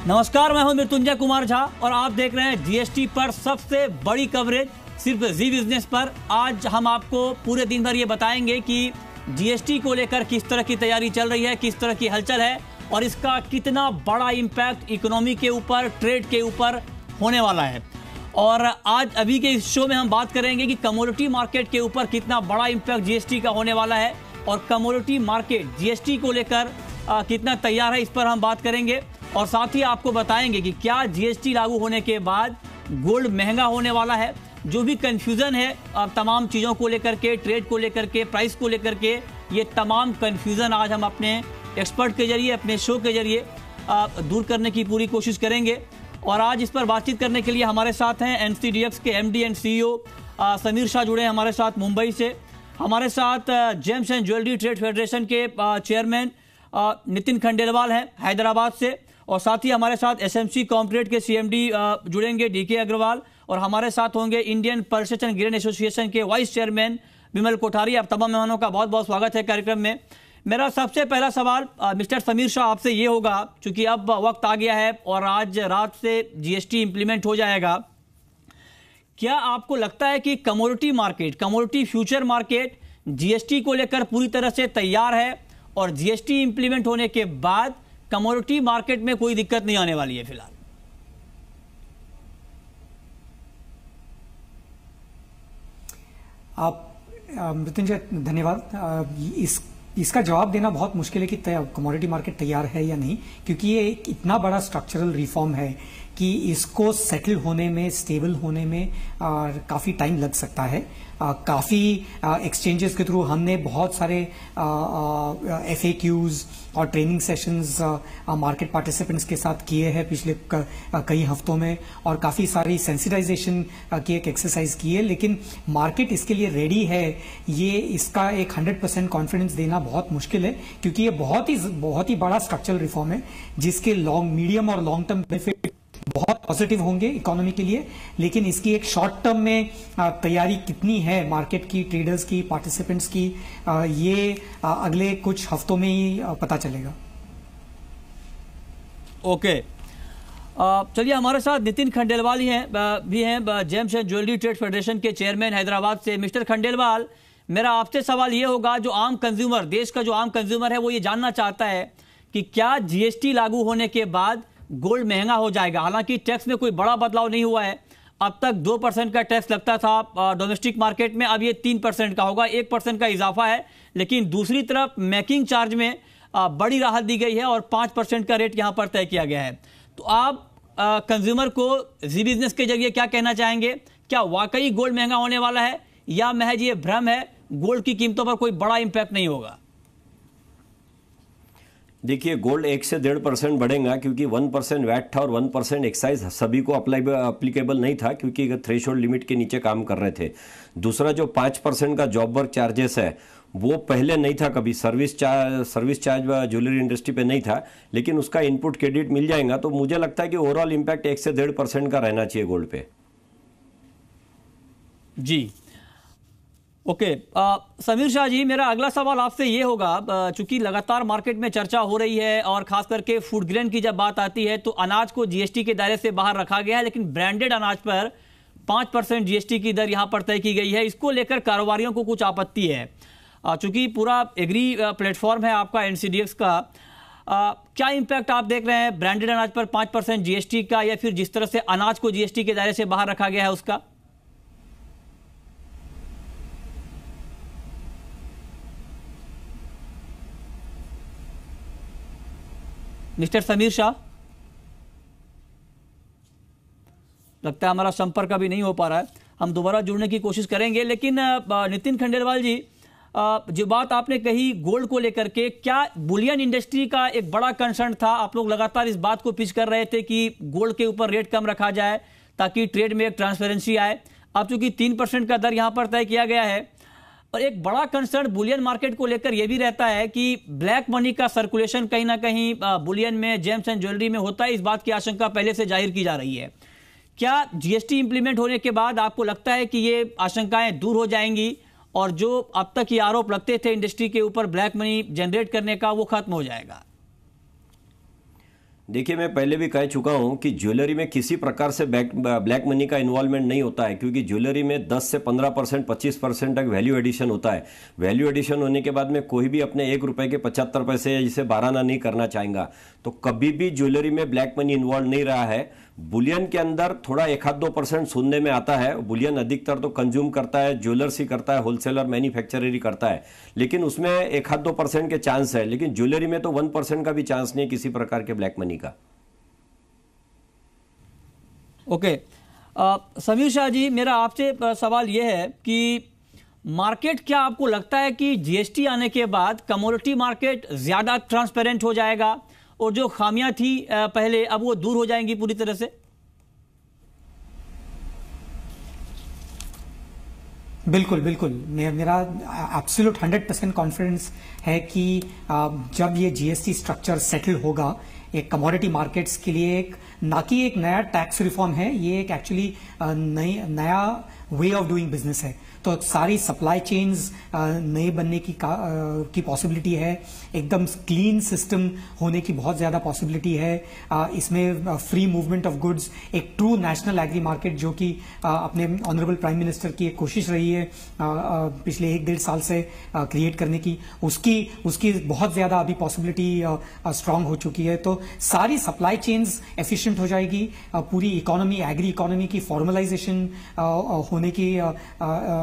नमस्कार, मैं हूं मृत्युंजय कुमार झा और आप देख रहे हैं जीएसटी पर सबसे बड़ी कवरेज सिर्फ जी बिजनेस पर। आज हम आपको पूरे दिन भर ये बताएंगे कि जीएसटी को लेकर किस तरह की तैयारी चल रही है, किस तरह की हलचल है और इसका कितना बड़ा इम्पैक्ट इकोनॉमी के ऊपर, ट्रेड के ऊपर होने वाला है। और आज अभी के इस शो में हम बात करेंगे कि कमोडिटी मार्केट के ऊपर कितना बड़ा इम्पैक्ट जीएसटी का होने वाला है और कमोडिटी मार्केट जीएसटी को लेकर कितना तैयार है, इस पर हम बात करेंगे। और साथ ही आपको बताएंगे कि क्या जीएसटी लागू होने के बाद गोल्ड महंगा होने वाला है। जो भी कंफ्यूजन है तमाम चीज़ों को लेकर के, ट्रेड को लेकर के, प्राइस को लेकर के, ये तमाम कंफ्यूजन आज हम अपने एक्सपर्ट के जरिए, अपने शो के जरिए दूर करने की पूरी कोशिश करेंगे। और आज इस पर बातचीत करने के लिए हमारे साथ हैं एनसीडीएक्स के MD and CEO Sameer Shah जुड़े हैं हमारे साथ मुंबई से। हमारे साथ James and jewellery trade federation के चेयरमैन नितिन खंडेलवाल हैं हैदराबाद से। और साथ ही हमारे साथ एसएमसी कॉर्पोरेट के सीएमडी जुड़ेंगे डीके अग्रवाल। और हमारे साथ होंगे Indian purchase and grain association के वाइस चेयरमैन विमल कोठारी। आप तमाम मेहमानों का बहुत बहुत स्वागत है कार्यक्रम में। मेरा सबसे पहला सवाल मिस्टर समीर शाह आपसे ये होगा, चूंकि अब वक्त आ गया है और आज रात से जीएसटी इंप्लीमेंट हो जाएगा, क्या आपको लगता है कि commodity market, commodity future market GST को लेकर पूरी तरह से तैयार है और जीएसटी इंप्लीमेंट होने के बाद कमोडिटी मार्केट में कोई दिक्कत नहीं आने वाली है फिलहाल? मृत्युंजय धन्यवाद। इसका जवाब देना बहुत मुश्किल है कि कमोडिटी मार्केट तैयार है या नहीं, क्योंकि ये एक इतना बड़ा स्ट्रक्चरल रिफॉर्म है कि इसको सेटल होने में, स्टेबल होने में काफी टाइम लग सकता है। काफी एक्सचेंजेस के थ्रू हमने बहुत सारे FAQs और ट्रेनिंग सेशंस मार्केट पार्टिसिपेंट्स के साथ किए हैं पिछले कई हफ्तों में, और काफी सारी सेंसिटाइजेशन की एक एक्सरसाइज की है। लेकिन मार्केट इसके लिए रेडी है, ये इसका एक 100% कॉन्फिडेंस देना बहुत मुश्किल है, क्योंकि ये बहुत ही बड़ा स्ट्रक्चरल रिफॉर्म है जिसके मीडियम और लॉन्ग टर्म बेनिफिट बहुत पॉजिटिव होंगे इकोनॉमी के लिए। लेकिन इसकी एक शॉर्ट टर्म में तैयारी कितनी है मार्केट की, ट्रेडर्स की, पार्टिसिपेंट्स की, ये अगले कुछ हफ्तों में ही पता चलेगा। ओके, चलिए हमारे साथ नितिन खंडेलवाल भी हैं James and jewellery trade federation के चेयरमैन हैदराबाद से। मिस्टर खंडेलवाल, मेरा आपसे सवाल ये होगा, जो आम कंज्यूमर, देश का जो आम कंज्यूमर है, वो ये जानना चाहता है कि क्या जीएसटी लागू होने के बाद गोल्ड महंगा हो जाएगा। हालांकि टैक्स में कोई बड़ा बदलाव नहीं हुआ है। अब तक 2% का टैक्स लगता था डोमेस्टिक मार्केट में, अब ये 3% का होगा, 1% का इजाफा है। लेकिन दूसरी तरफ मेकिंग चार्ज में बड़ी राहत दी गई है और 5% का रेट यहां पर तय किया गया है। तो आप कंज्यूमर को जी बिजनेस के जरिए क्या कहना चाहेंगे? क्या वाकई गोल्ड महंगा होने वाला है या महज ये भ्रम है, गोल्ड की कीमतों पर कोई बड़ा इंपैक्ट नहीं होगा? देखिए, गोल्ड 1 से 1.5% बढ़ेगा, क्योंकि 1% वैट था और 1% एक्साइज सभी को अप्लीकेबल नहीं था, क्योंकि थ्रेशोल्ड लिमिट के नीचे काम कर रहे थे। दूसरा, जो 5% का जॉब वर्क चार्जेस है, वो पहले नहीं था कभी, सर्विस चार्ज ज्वेलरी इंडस्ट्री पे नहीं था, लेकिन उसका इनपुट क्रेडिट मिल जाएगा। तो मुझे लगता है कि ओवरऑल इम्पैक्ट 1 से 1.5% का रहना चाहिए गोल्ड पे। जी, ओके। समीर शाह जी, मेरा अगला सवाल आपसे ये होगा, चूंकि लगातार मार्केट में चर्चा हो रही है और खास करके फूड ग्रेन की जब बात आती है तो अनाज को जीएसटी के दायरे से बाहर रखा गया है, लेकिन ब्रांडेड अनाज पर 5% जीएसटी की दर यहां पर तय की गई है। इसको लेकर कारोबारियों को कुछ आपत्ति है। चूंकि पूरा एग्री प्लेटफॉर्म है आपका एनसीडीएक्स का, क्या इंपैक्ट आप देख रहे हैं ब्रांडेड अनाज पर 5% जीएसटी का, या फिर जिस तरह से अनाज को जीएसटी के दायरे से बाहर रखा गया है उसका? मिस्टर समीर शाह, लगता है हमारा संपर्क अभी नहीं हो पा रहा है, हम दोबारा जुड़ने की कोशिश करेंगे। लेकिन नितिन खंडेलवाल जी, जो बात आपने कही गोल्ड को लेकर के, क्या बुलियन इंडस्ट्री का एक बड़ा कंसर्न था? आप लोग लगातार इस बात को पिच कर रहे थे कि गोल्ड के ऊपर रेट कम रखा जाए ताकि ट्रेड में एक ट्रांसपेरेंसी आए। अब चूंकि 3% का दर यहां पर तय किया गया है, और एक बड़ा कंसर्न बुलियन मार्केट को लेकर यह भी रहता है कि ब्लैक मनी का सर्कुलेशन कहीं ना कहीं बुलियन में, जेम्स एंड ज्वेलरी में होता है। इस बात की आशंका पहले से जाहिर की जा रही है। क्या जीएसटी इंप्लीमेंट होने के बाद आपको लगता है कि ये आशंकाएं दूर हो जाएंगी और जो अब तक ये आरोप लगते थे इंडस्ट्री के ऊपर ब्लैक मनी जनरेट करने का, वो खत्म हो जाएगा? देखिए, मैं पहले भी कह चुका हूं कि ज्वेलरी में किसी प्रकार से ब्लैक मनी का इन्वॉल्वमेंट नहीं होता है, क्योंकि ज्वेलरी में 10 से 15%, 25% तक वैल्यू एडिशन होता है। वैल्यू एडिशन होने के बाद में कोई भी अपने 1 रुपए के 75 पैसे जिसे 12 आना नहीं करना चाहेगा। तो कभी भी ज्वेलरी में ब्लैक मनी इन्वॉल्व नहीं रहा है। बुलियन के अंदर थोड़ा 1-2% सुनने में आता है। बुलियन अधिकतर तो कंज्यूम करता है, ज्वेलर्स ही करता है, होलसेलर मैन्युफैक्चरर ही करता है, लेकिन उसमें 1-2% के चांस है। लेकिन ज्वेलरी में तो 1% का भी चांस नहीं किसी प्रकार के ब्लैक मनी का। ओके, समीर शाह जी, मेरा आपसे सवाल यह है कि मार्केट, क्या आपको लगता है कि जीएसटी आने के बाद कमोडिटी मार्केट ज्यादा ट्रांसपेरेंट हो जाएगा और जो खामियां थी पहले, अब वो दूर हो जाएंगी पूरी तरह से? बिल्कुल बिल्कुल, मेरा एब्सोल्यूट 100% कॉन्फिडेंस है कि जब ये जीएसटी स्ट्रक्चर सेटल होगा, एक कमोडिटी मार्केट्स के लिए एक ना कि एक नया टैक्स रिफॉर्म है, ये एक एक्चुअली नया वे ऑफ डूइंग बिजनेस है। तो सारी सप्लाई चेन्स नए बनने की पॉसिबिलिटी है। एकदम क्लीन सिस्टम होने की बहुत ज्यादा पॉसिबिलिटी है। इसमें फ्री मूवमेंट ऑफ गुड्स, एक ट्रू नेशनल एग्री मार्केट जो कि अपने ऑनरेबल प्राइम मिनिस्टर की एक कोशिश रही है पिछले 1-1.5 साल से क्रिएट करने की, उसकी बहुत ज्यादा अभी पॉसिबिलिटी स्ट्रांग हो चुकी है। तो सारी सप्लाई चेन्स एफिशिएंट हो जाएगी। पूरी इकोनॉमी, एग्री इकोनॉमी की फॉर्मलाइजेशन होने की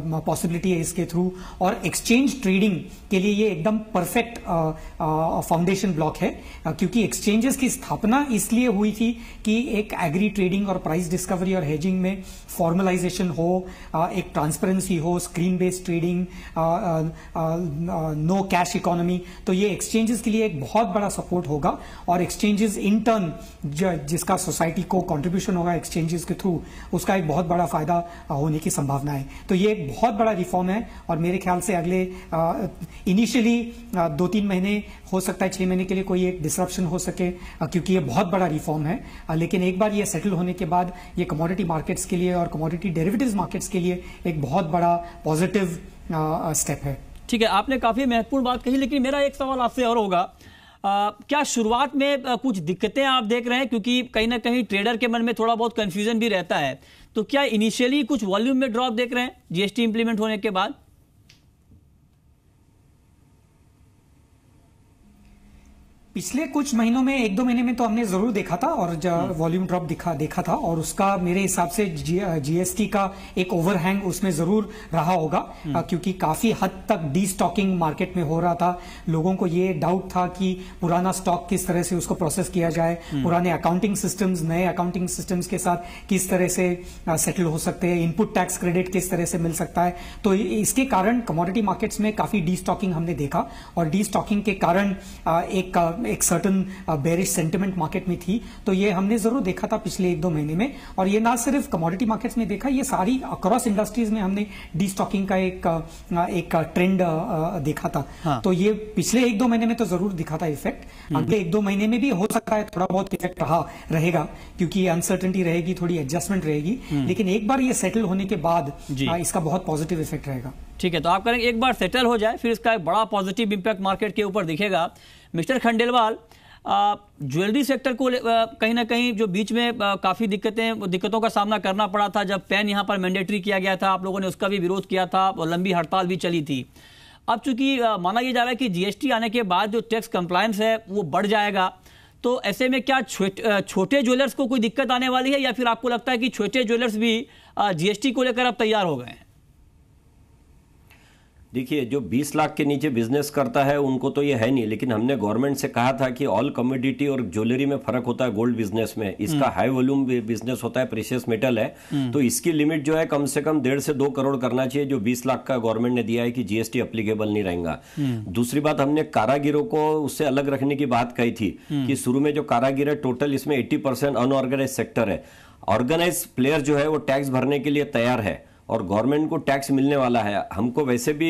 पॉसिबिलिटी है इसके थ्रू। और एक्सचेंज ट्रेडिंग के लिए ये एकदम परफेक्ट फाउंडेशन ब्लॉक है, क्योंकि एक्सचेंजेस की स्थापना इसलिए हुई थी कि एक एग्री ट्रेडिंग और प्राइस डिस्कवरी और हेजिंग में फॉर्मलाइजेशन हो, एक ट्रांसपेरेंसी हो, screen based trading, no cash economy. तो ये एक्सचेंजेस के लिए एक बहुत बड़ा सपोर्ट होगा और एक्सचेंजेस इन टर्न जिसका सोसाइटी को कंट्रीब्यूशन होगा एक्सचेंजेस के थ्रू, उसका एक बहुत बड़ा फायदा होने की संभावना है। तो ये एक बहुत बड़ा रिफॉर्म है और मेरे ख्याल से अगले इनिशियली 2-3 महीने, हो सकता है 6 महीने के लिए कोई एक डिसरप्शन हो सके, क्योंकि ये बहुत बड़ा रिफॉर्म है। लेकिन एक बार ये सेटल होने के बाद ये कमोडिटी मार्केट्स के लिए और कमोडिटी डेरिवेटिव्स मार्केट्स के लिए एक बहुत बड़ा पॉजिटिव स्टेप है। ठीक है, आपने काफी महत्वपूर्ण बात कही, लेकिन मेरा एक सवाल आपसे और होगा, क्या शुरुआत में कुछ दिक्कतें आप देख रहे हैं? क्योंकि कहीं ना कहीं ट्रेडर के मन में थोड़ा बहुत कंफ्यूजन भी रहता है। तो क्या इनिशियली कुछ वॉल्यूम में ड्रॉप देख रहे हैं जीएसटी इंप्लीमेंट होने के बाद? पिछले कुछ महीनों में, 1-2 महीने में तो हमने जरूर देखा था और वॉल्यूम ड्रॉप देखा था, और उसका मेरे हिसाब से जीएसटी का एक ओवरहैंग उसमें जरूर रहा होगा, क्योंकि काफी हद तक डीस्टॉकिंग मार्केट में हो रहा था। लोगों को ये डाउट था कि पुराना स्टॉक किस तरह से उसको प्रोसेस किया जाए, पुराने अकाउंटिंग सिस्टम्स नए अकाउंटिंग सिस्टम्स के साथ किस तरह से सेटल हो सकते हैं, इनपुट टैक्स क्रेडिट किस तरह से मिल सकता है। तो इसके कारण कमोडिटी मार्केट्स में काफी डीस्टॉकिंग हमने देखा, और डीस्टॉकिंग के कारण एक सर्टन बेरिश सेंटिमेंट मार्केट में थी। तो ये हमने जरूर देखा था पिछले 1-2 महीने में, और ये ना सिर्फ कमोडिटी मार्केट्स में देखा, ये सारी अक्रॉस इंडस्ट्रीज में हमने डीस्टॉकिंग का एक ट्रेंड देखा था। हाँ। तो ये पिछले 1-2 महीने में तो जरूर दिखा था इफेक्ट। अगले 1-2 महीने में भी हो सकता है थोड़ा बहुत इफेक्ट रहेगा, क्योंकि अनसर्टेनिटी रहेगी, थोड़ी एडजस्टमेंट रहेगी, लेकिन एक बार ये सेटल होने के बाद इसका बहुत पॉजिटिव इफेक्ट रहेगा। ठीक है, तो आप करेंगे एक बार सेटल हो जाए, फिर इसका एक बड़ा पॉजिटिव इंपैक्ट मार्केट के ऊपर दिखेगा। मिस्टर खंडेलवाल, ज्वेलरी सेक्टर को कहीं ना कहीं जो बीच में काफी दिक्कतों का सामना करना पड़ा था, जब पैन यहां पर मैंडेटरी किया गया था, आप लोगों ने उसका भी विरोध किया था और लंबी हड़ताल भी चली थी। अब चूंकि माना यह जा रहा है कि जीएसटी आने के बाद जो टैक्स कंप्लायंस है वो बढ़ जाएगा, तो ऐसे में क्या छोटे ज्वेलर्स को कोई दिक्कत आने वाली है, या फिर आपको लगता है कि छोटे ज्वेलर्स भी जीएसटी को लेकर अब तैयार हो गए हैं? देखिए, जो 20 लाख के नीचे बिजनेस करता है उनको तो ये है नहीं, लेकिन हमने गवर्नमेंट से कहा था कि ऑल कमोडिटी और ज्वेलरी में फर्क होता है। गोल्ड बिजनेस में इसका हाई वॉल्यूम बिजनेस होता है, प्रेशियस मेटल है, तो इसकी लिमिट जो है कम से कम 1.5 से 2 करोड़ करना चाहिए, जो 20 लाख का गवर्नमेंट ने दिया है कि जीएसटी एप्लीकेबल नहीं रहेगा। दूसरी बात, हमने कारागिरों को उससे अलग रखने की बात कही थी कि शुरू में जो कारागिर है, टोटल इसमें 80% अनऑर्गेनाइज सेक्टर है। ऑर्गेनाइज प्लेयर जो है वो टैक्स भरने के लिए तैयार है और गवर्नमेंट को टैक्स मिलने वाला है। हमको वैसे भी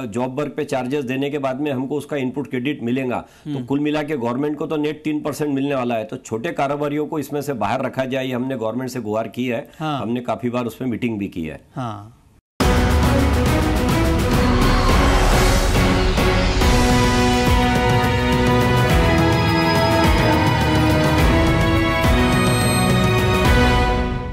जॉब वर्क पे चार्जेस देने के बाद में हमको उसका इनपुट क्रेडिट मिलेगा, तो कुल मिला के गवर्नमेंट को तो नेट 3% मिलने वाला है। तो छोटे कारोबारियों को इसमें से बाहर रखा जाए, हमने गवर्नमेंट से गुहार की है। हाँ। हमने काफी बार उसमें मीटिंग भी की है। हाँ।